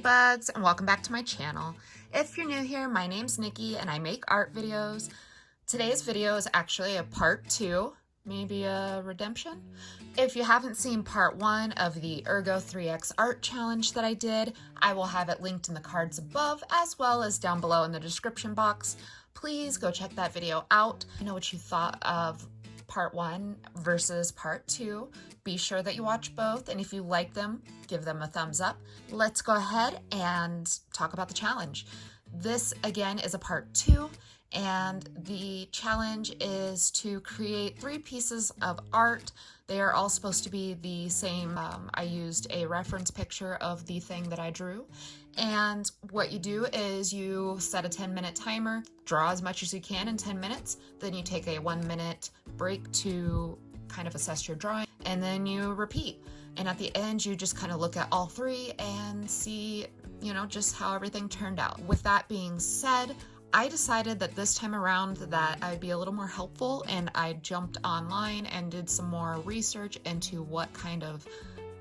Ladybugs, and welcome back to my channel. If you're new here, my name's Nikki and I make art videos. Today's video is actually a part 2, maybe a redemption. If you haven't seen part 1 of the Ergo3X art challenge that I did, I will have it linked in the cards above as well as down below in the description box. Please go check that video out. I know what you thought of part 1 versus part 2. Be sure that you watch both, and if you like them, give them a thumbs up. Let's go ahead and talk about the challenge. This again is a part 2, and the challenge is to create 3 pieces of art. They are all supposed to be the same. I used a reference picture of the thing that I drew. And what you do is you set a 10-minute timer, draw as much as you can in 10 minutes, then you take a 1-minute break to kind of assess your drawing, and then you repeat. And at the end, you just kind of look at all 3 and see, just how everything turned out. With that being said, I decided that this time around that I'd be a little more helpful, and I jumped online and did some more research into what kind of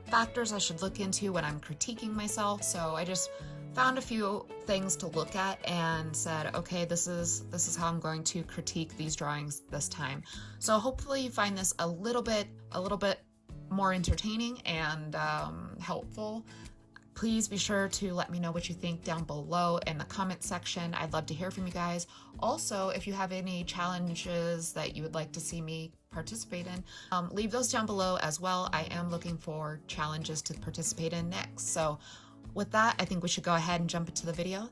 factors I should look into when I'm critiquing myself. So I just found a few things to look at and said, okay, this is how I'm going to critique these drawings this time. So hopefully you find this a little bit more entertaining and helpful. Please be sure to let me know what you think down below in the comment section. I'd love to hear from you guys. Also, if you have any challenges that you would like to see me participate in, leave those down below as well. I am looking for challenges to participate in next. So with that, I think we should go ahead and jump into the video.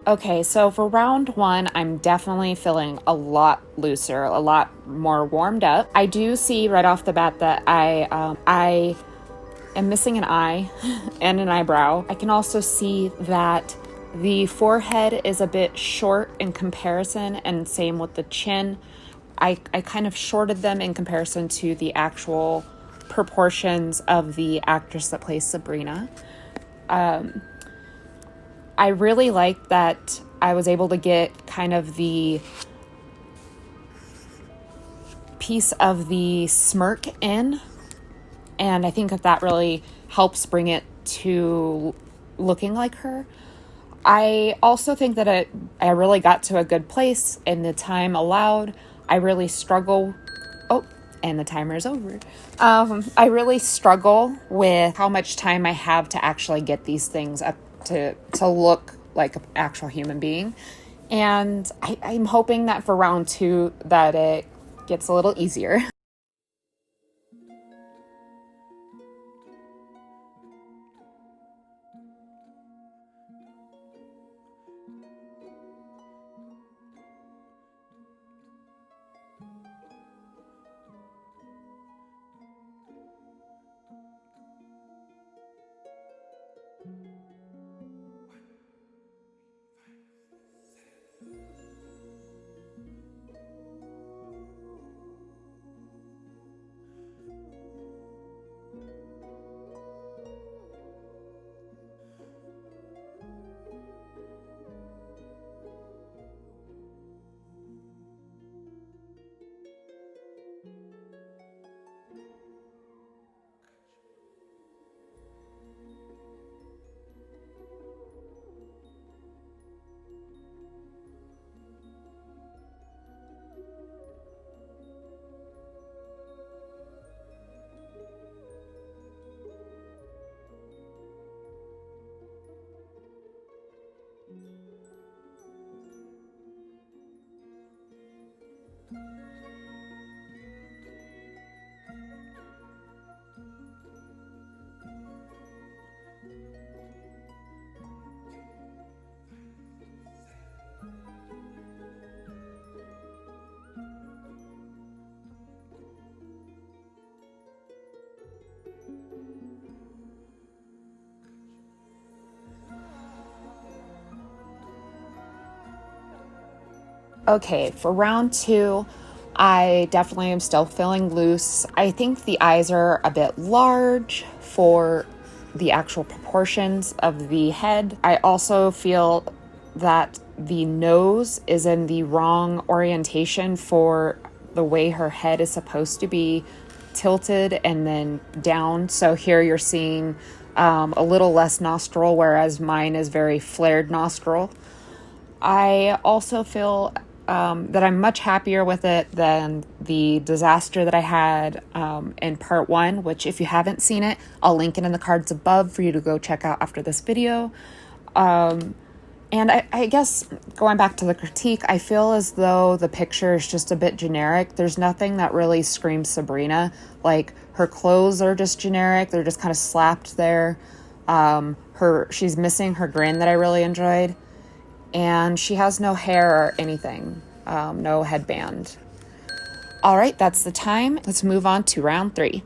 Okay, so for round 1, I'm definitely feeling a lot looser, a lot more warmed up. I do see right off the bat that I am missing an eye and an eyebrow. I can also see that the forehead is a bit short in comparison, and same with the chin. I kind of shorted them in comparison to the actual proportions of the actress that plays Sabrina. I really like that I was able to get kind of the piece of the smirk in, and I think that really helps bring it to looking like her. I also think that I really got to a good place in the time allowed. I really struggle. Oh, and the timer is over. I really struggle with how much time I have to actually get these things up to look like an actual human being. And I'm hoping that for round 2 that it gets a little easier. Okay, for round 2, I definitely am still feeling loose. I think the eyes are a bit large for the actual proportions of the head. I also feel that the nose is in the wrong orientation for the way her head is supposed to be tilted and then down. So here you're seeing a little less nostril, whereas mine is very flared nostril. I also feel that I'm much happier with it than the disaster that I had in part 1, which if you haven't seen it, I'll link it in the cards above for you to go check out after this video. And I guess going back to the critique, I feel as though the picture is just a bit generic. There's nothing that really screams Sabrina. Like, her clothes are just generic. They're just kind of slapped there. She's missing her grin that I really enjoyed. And she has no hair or anything, no headband. All right, that's the time. Let's move on to round 3.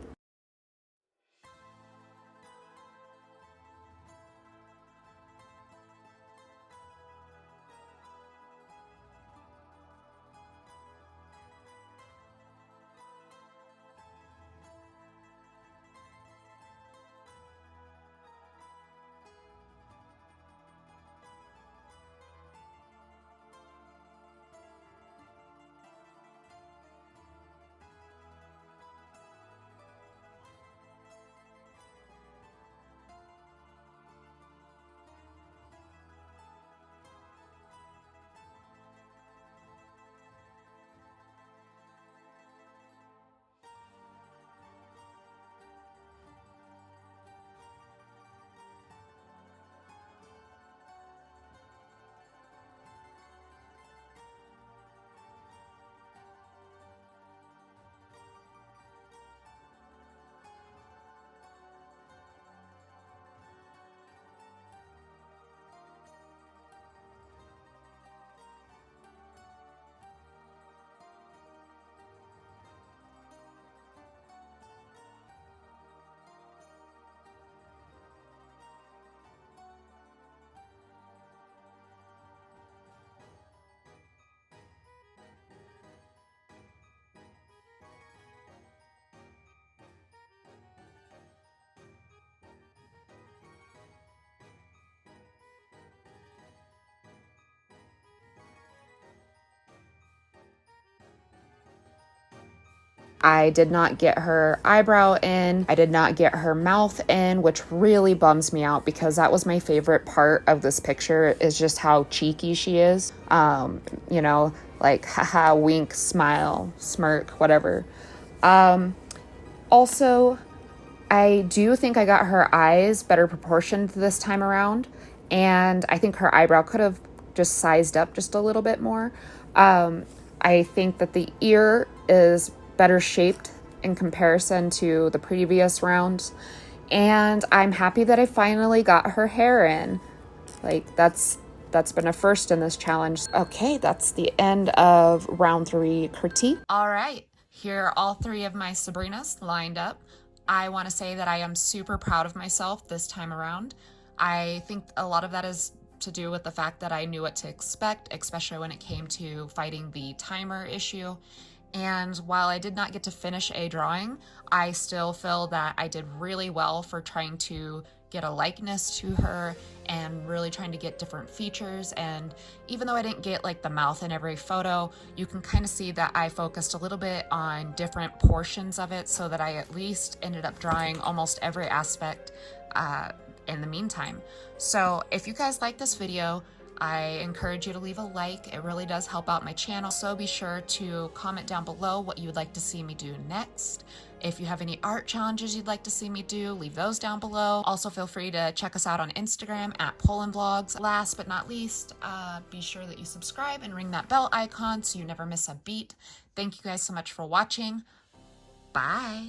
I did not get her eyebrow in. I did not get her mouth in, which really bums me out because that was my favorite part of this picture, is just how cheeky she is. Like haha, wink, smile, smirk, whatever. Also, I do think I got her eyes better proportioned this time around, and I think her eyebrow could have just sized up just a little bit more. I think that the ear is better shaped in comparison to the previous rounds, and I'm happy that I finally got her hair in. Like, that's been a first in this challenge. Okay, that's the end of round 3 critique. All right, here are all 3 of my Sabrinas lined up. I want to say that I am super proud of myself this time around. I think a lot of that is to do with the fact that I knew what to expect, especially when it came to fighting the timer issue. And while I did not get to finish a drawing, I still feel that I did really well for trying to get a likeness to her and really trying to get different features. And even though I didn't get like the mouth in every photo, you can kind of see that I focused a little bit on different portions of it so that I at least ended up drawing almost every aspect in the meantime. So if you guys like this video, I encourage you to leave a like. It really does help out my channel. So be sure to comment down below what you would like to see me do next. If you have any art challenges you'd like to see me do, leave those down below. Also feel free to check us out on Instagram at Pullen Vlogs. Last but not least, be sure that you subscribe and ring that bell icon so you never miss a beat. Thank you guys so much for watching. Bye.